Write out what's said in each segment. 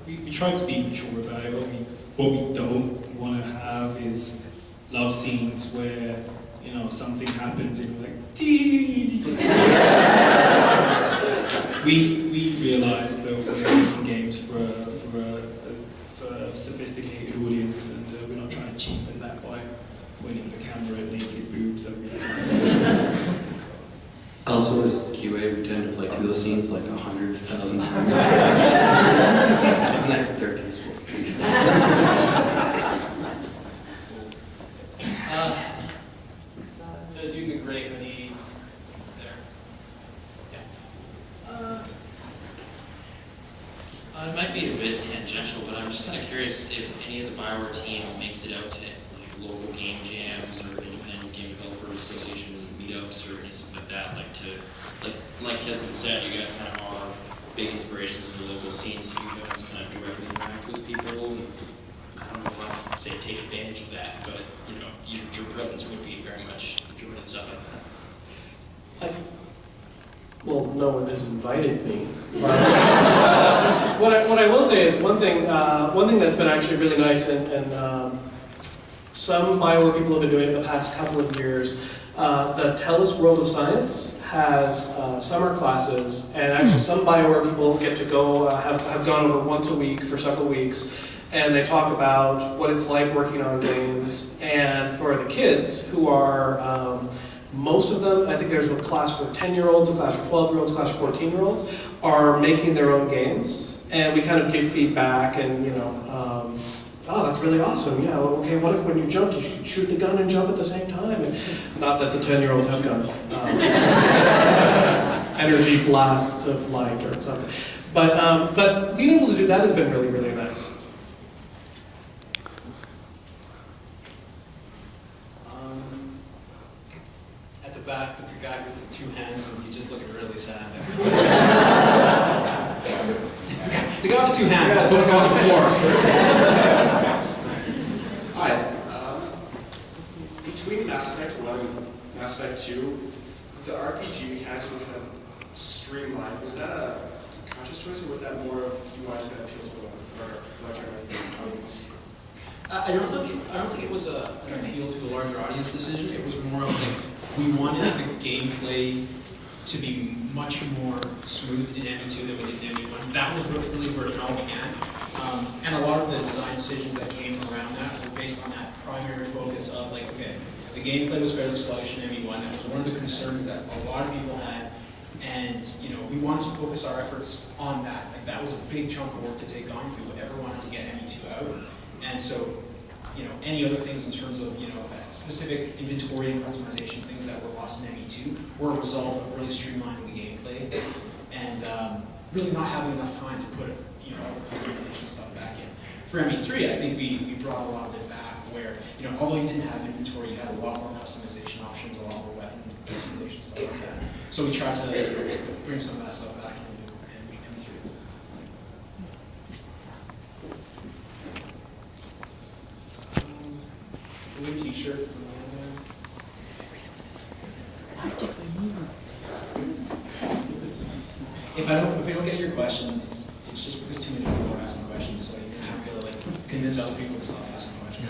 we try to be mature about it. What we don't want to have is love scenes where, you know, something happens and you're like, "Tee!" We realize that we're making games for a sort of sophisticated audience, and we're not trying to cheapen that by winning the camera naked boobs every time. Also, as QA, we tend to play through those scenes like 100,000 times. It's nice that they're tasteful, at least. The dude in the gray hoodie there. Yeah. It might be a bit tangential, but I'm just kind of curious if any of the Bioware team makes it out to like local game jams or independent game developers association meetups or anything like that. Like has been said, you guys kind of are big inspirations in the local scene, so you guys kind of directly interact with people. And I don't know if I'd say take advantage of that, but you know, your presence would be very much enjoyed and stuff like that. Well, no one has invited me. What I will say is one thing that's been actually really nice, and some Bioware people have been doing it the past couple of years. The TELUS World of Science has summer classes, and actually some Bioware people get to go, have gone over once a week for several weeks, and they talk about what it's like working on games. And for the kids who are, most of them, I think there's a class for 10-year-olds, a class for 12-year-olds, a class for 14-year-olds, are making their own games. And we kind of give feedback and, you know, oh, that's really awesome. Yeah, well, okay, what if when you jump, you shoot the gun and jump at the same time? And not that the 10-year-olds have guns. Energy blasts of light or something. But being able to do that has been really, really nice. At the back with the guy with the two hands, and he's just looking really sad. The guy with the two hands, supposed to on the floor. Hi. Between Mass Effect 1 and Mass Effect 2, the RPG mechanics were kind of streamlined. Was that a conscious choice, or was that more of you wanted to appeal to a larger audience? I don't think it was an appeal to a larger audience decision. It was more of like we wanted the gameplay to be much more smooth in ME2 than we did in ME1. That was really where it all began. And a lot of the design decisions that came around that were based on that primary focus of like, okay, the gameplay was fairly sluggish in ME1. That was one of the concerns that a lot of people had. And you know, we wanted to focus our efforts on that. Like that was a big chunk of work to take on if we ever wanted to get ME2 out. And so, you know, any other things in terms of, you know, specific inventory and customization, things that were lost in ME2 were a result of really streamlining the gameplay and really not having enough time to put, you know, all the customization stuff back in. For ME3, I think we brought a lot of it back where, you know, although you didn't have inventory, you had a lot more customization options, a lot more weapon customization, stuff like that. So we tried to bring some of that stuff back into ME3. Blue t-shirt from the end there. If we don't get your question, it's just because too many people are asking questions, so you're gonna have to like convince other people to stop asking questions.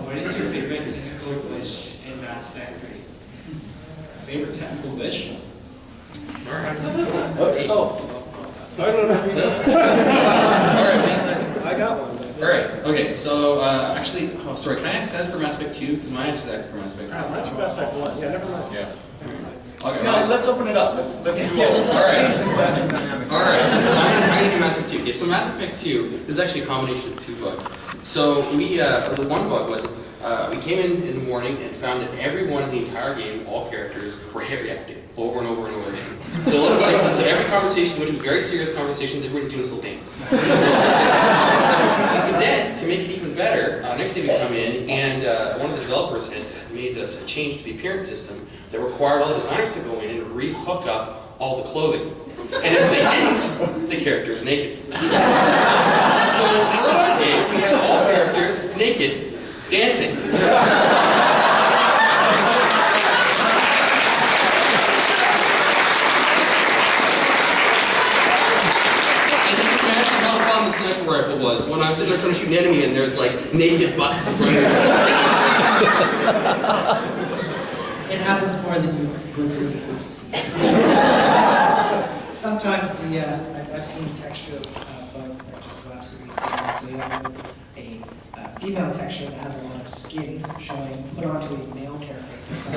What is your favorite technical glitch in Mass Effect 3? Favorite technical glitch? I got one. Alright, okay, so actually, oh, sorry, can I ask guys for Mass Effect 2? Because my answer is actually for Mass Effect 2. That's for Mass Effect 1. Yeah, never mind. Yeah. Okay, No, let's open it up. Let's do it. Let's change the question dynamic. Alright, so I'm going to do Mass Effect 2. Okay, so Mass Effect 2 this is actually a combination of two bugs. So we, the one bug was, we came in the morning and found that everyone in the entire game, all characters, were hit reacting over and over and over again. So it looked like, so every conversation, which was very serious conversations, everybody's doing this little dance. And then, to make it even better, next day we come in and one of the developers had made us a change to the appearance system that required all the designers to go in and re-hook up all the clothing. And if they didn't, the character was naked. So for about a day, we had all characters naked, dancing. And the sniper rifle was when I was sitting there trying to shoot an enemy and there's like naked butts in front of me. It happens more than you would really see. Sometimes I've seen texture bugs that just go absolutely crazy. So you have a female texture that has a lot of skin showing put onto a male character for some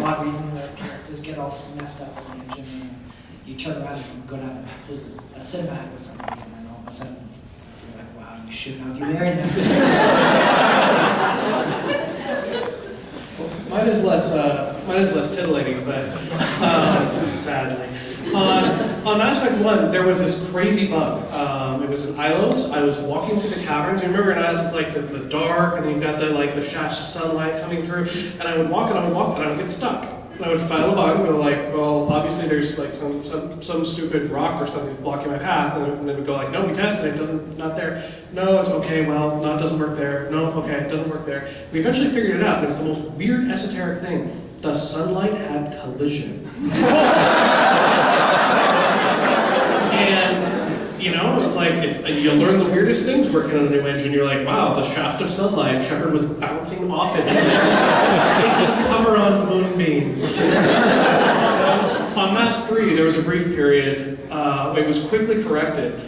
odd reason. Their appearances get all messed up in the engine. And you turn around and you go down. There's a cinematic with somebody, and then all of a sudden you're like, "Wow, you should not be wearing that." Mine is less titillating, but sadly. On Mass Effect 1, there was this crazy bug. It was in Ilos. I was walking through the caverns. You remember in Ilos, it's like the dark, and then you've got the shafts of sunlight coming through. And I would walk, and I would get stuck. And I would find a bug and go like, well, obviously there's like some stupid rock or something that's blocking my path. And then we'd go like, no, we tested it, not there. No, it's okay, well, no, it doesn't work there. No, okay, it doesn't work there. We eventually figured it out, and it's the most weird esoteric thing. The sunlight had collision. And, you know, it's like, you learn the weirdest things working on a new engine. You're like, wow, the shaft of sunlight, Shepard was bouncing off it, taking cover on moonbeams. On Mass 3, there was a brief period, it was quickly corrected.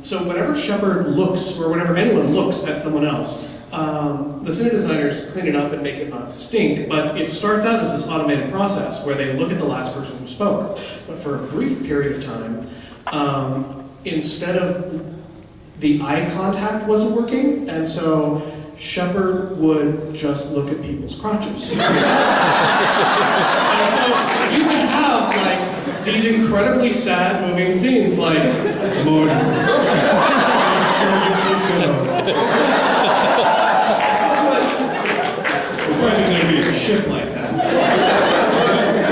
So whenever Shepard looks, or whenever anyone looks at someone else, the cine designers clean it up and make it not stink, but it starts out as this automated process where they look at the last person who spoke. But for a brief period of time, instead of the eye contact wasn't working, and so Shepard would just look at people's crotches. And so you can have like these incredibly sad moving scenes like, Morty, I'm sure you should go. We're probably going to be a ship like that.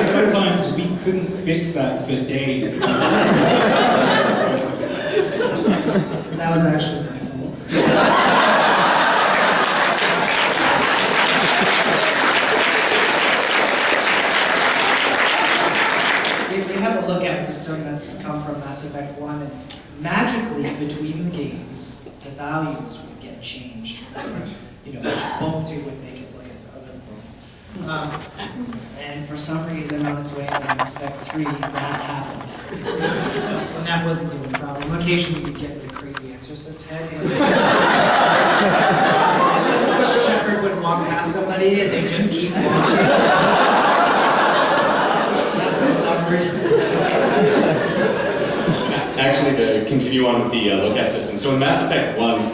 Sometimes we couldn't fix that for days. That was actually my fault. We have a look-at system that's come from Mass Effect 1, and magically between the games, the values would get changed from, which bones you would make it look at other bones. And for some reason, on its way into Mass Effect 3, that happened. And that wasn't the only problem. Occasionally you'd get like crazy exorcist head. Shepard would walk past somebody and they just keep watching. That sounds awkward. Actually, to continue on with the look-at system, so in Mass Effect 1,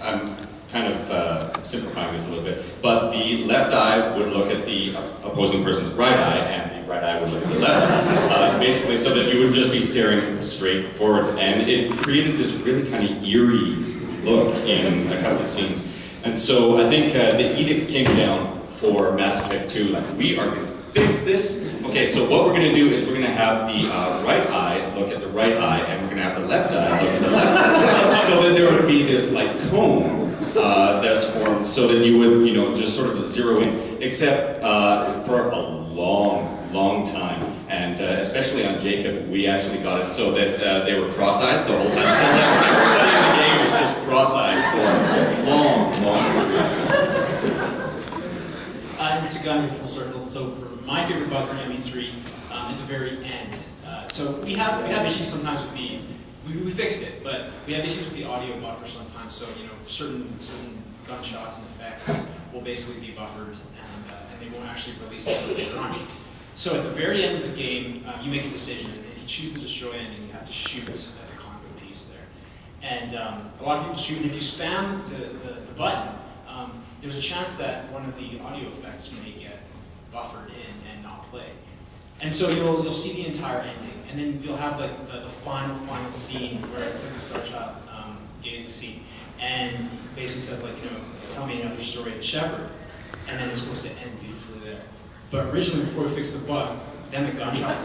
I'm kind of simplifying this a little bit, but the left eye would look at the opposing person's right eye, and the right eye would look at the left eye, basically so that you would just be staring straight forward, and it created this really kind of eerie look in a couple of scenes. And so I think the edict came down for Mass Effect 2, like, we are going to fix this. Okay, so what we're going to do is we're going to have the right eye look at the right eye, and we're going to have the left eye look at the left eye, so that there would be this like cone that's formed, so that you would, just sort of zero in, except for a long time, and especially on Jacob, we actually got it so that they were cross-eyed the whole time, so like everybody in the game was just cross-eyed for a long It's gone full circle. So for my favorite bug from ME3, at the very end, so we have issues sometimes with we fixed it, but we have issues with the audio buffer sometimes. So certain gunshots and effects will basically be buffered, and they won't actually release it until later on. So at the very end of the game, you make a decision. If you choose the destroy ending, you have to shoot at the congo piece there. And a lot of people shoot, and if you spam the button, there's a chance that one of the audio effects may get buffered in and not play. And so you'll see the entire ending, and then you'll have like the final scene where it's like a Star Child gazing scene, and basically says like, tell me another story of Shepard, and then it's supposed to end beautifully there. But originally, before we fixed the bug, then the gunshot.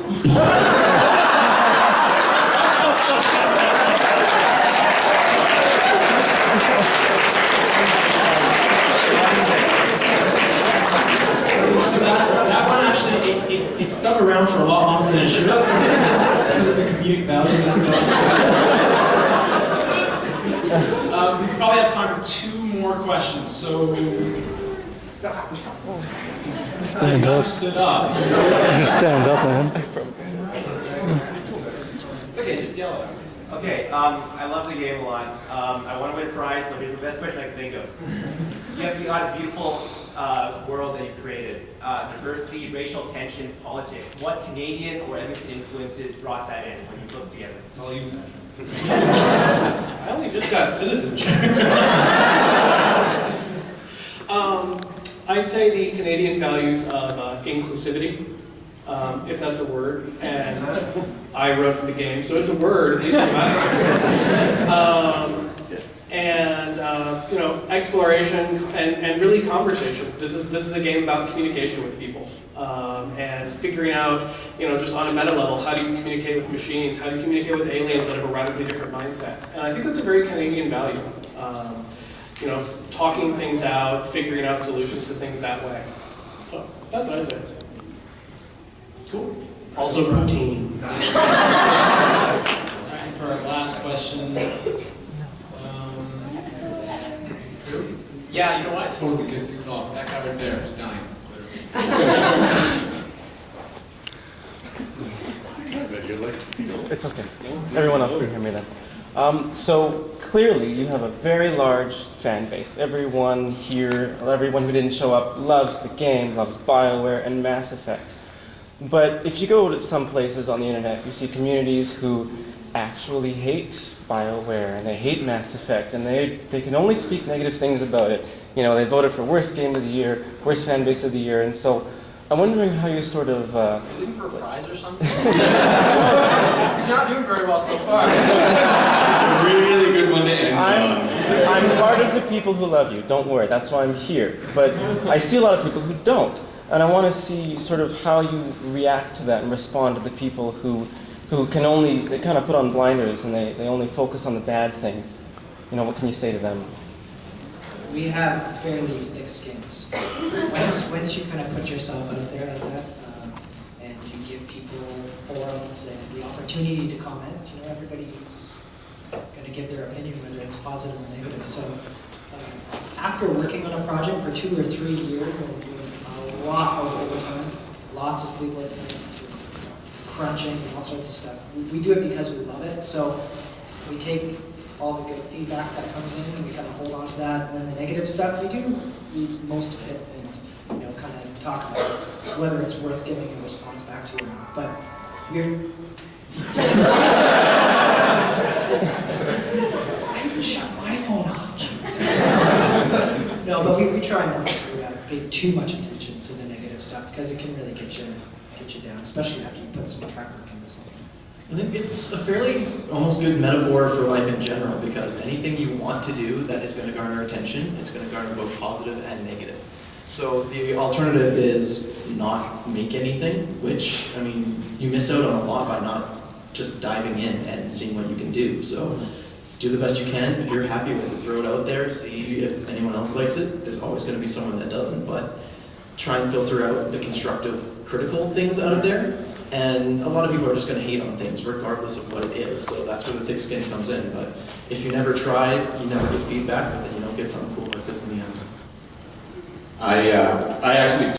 So that one actually, it stuck around for a lot longer than it should have because of the comedic value that it brought to it. have 2 more questions, so. Stand up. Stood up. Just stand up, man. It's okay, just yell at them. Okay, I love the game a lot. I want to win a prize, so it'll be the best question I can think of. You have got a beautiful world that you've created. Diversity, racial tensions, politics. What Canadian or Edmonton influences brought that in when you put it together? It's all you imagine. I only just got citizenship. I'd say the Canadian values of inclusivity, if that's a word, and I wrote for the game, so it's a word, at least for and you know, exploration and really conversation. This is a game about communication with people and figuring out, you know, just on a meta level, how do you communicate with machines? How do you communicate with aliens that have a radically different mindset? And I think that's a very Canadian value. You know, talking things out, figuring out solutions to things that way. So that's what I'd say. Cool. Also poutine. All right, for our last question. Yeah, you know what? Totally good call. That guy right there is dying. It's okay. Everyone else can hear me then. So clearly you have a very large fan base. Everyone here, everyone who didn't show up loves the game, loves Bioware and Mass Effect. But if you go to some places on the internet, you see communities who actually hate Bioware and they hate Mass Effect and they can only speak negative things about it. You know, they voted for worst game of the year, worst fan base of the year, and so I'm wondering how you sort of... Are you looking for a prize or something? He's not doing very well so far. It's a really good one to end on. I'm part of the people who love you, don't worry, that's why I'm here. But I see a lot of people who don't, and I want to see sort of how you react to that and respond to the people who can only, they kind of put on blinders and they only focus on the bad things. You know, what can you say to them? We have fairly thick skins. Once you kind of put yourself out there like that, and you give people forums and the opportunity to comment, you know, everybody's going to give their opinion, whether it's positive or negative. So after working on a project for 2 or 3 years and doing a lot of overtime, lots of sleepless nights, crunching and all sorts of stuff, we do it because we love it. So we take all the good feedback that comes in, and we kind of hold on to that. And then the negative stuff, we do read most of it and, you know, kind of talk about whether it's worth giving a response back to or not. But we're... I even shut my phone off, Jim. No, but we try not to pay too much attention to the negative stuff because it can really get you down, especially after you put some track work into something. I think it's a fairly almost good metaphor for life in general, because anything you want to do that is going to garner attention, it's going to garner both positive and negative. So the alternative is not make anything, which, I mean, you miss out on a lot by not just diving in and seeing what you can do. So do the best you can. If you're happy with it, throw it out there, see if anyone else likes it. There's always going to be someone that doesn't, but try and filter out the constructive, critical things out of there. And a lot of people are just going to hate on things regardless of what it is, so that's where the thick skin comes in. But if you never try, you never get feedback, but then you don't get something cool like this in the end. I actually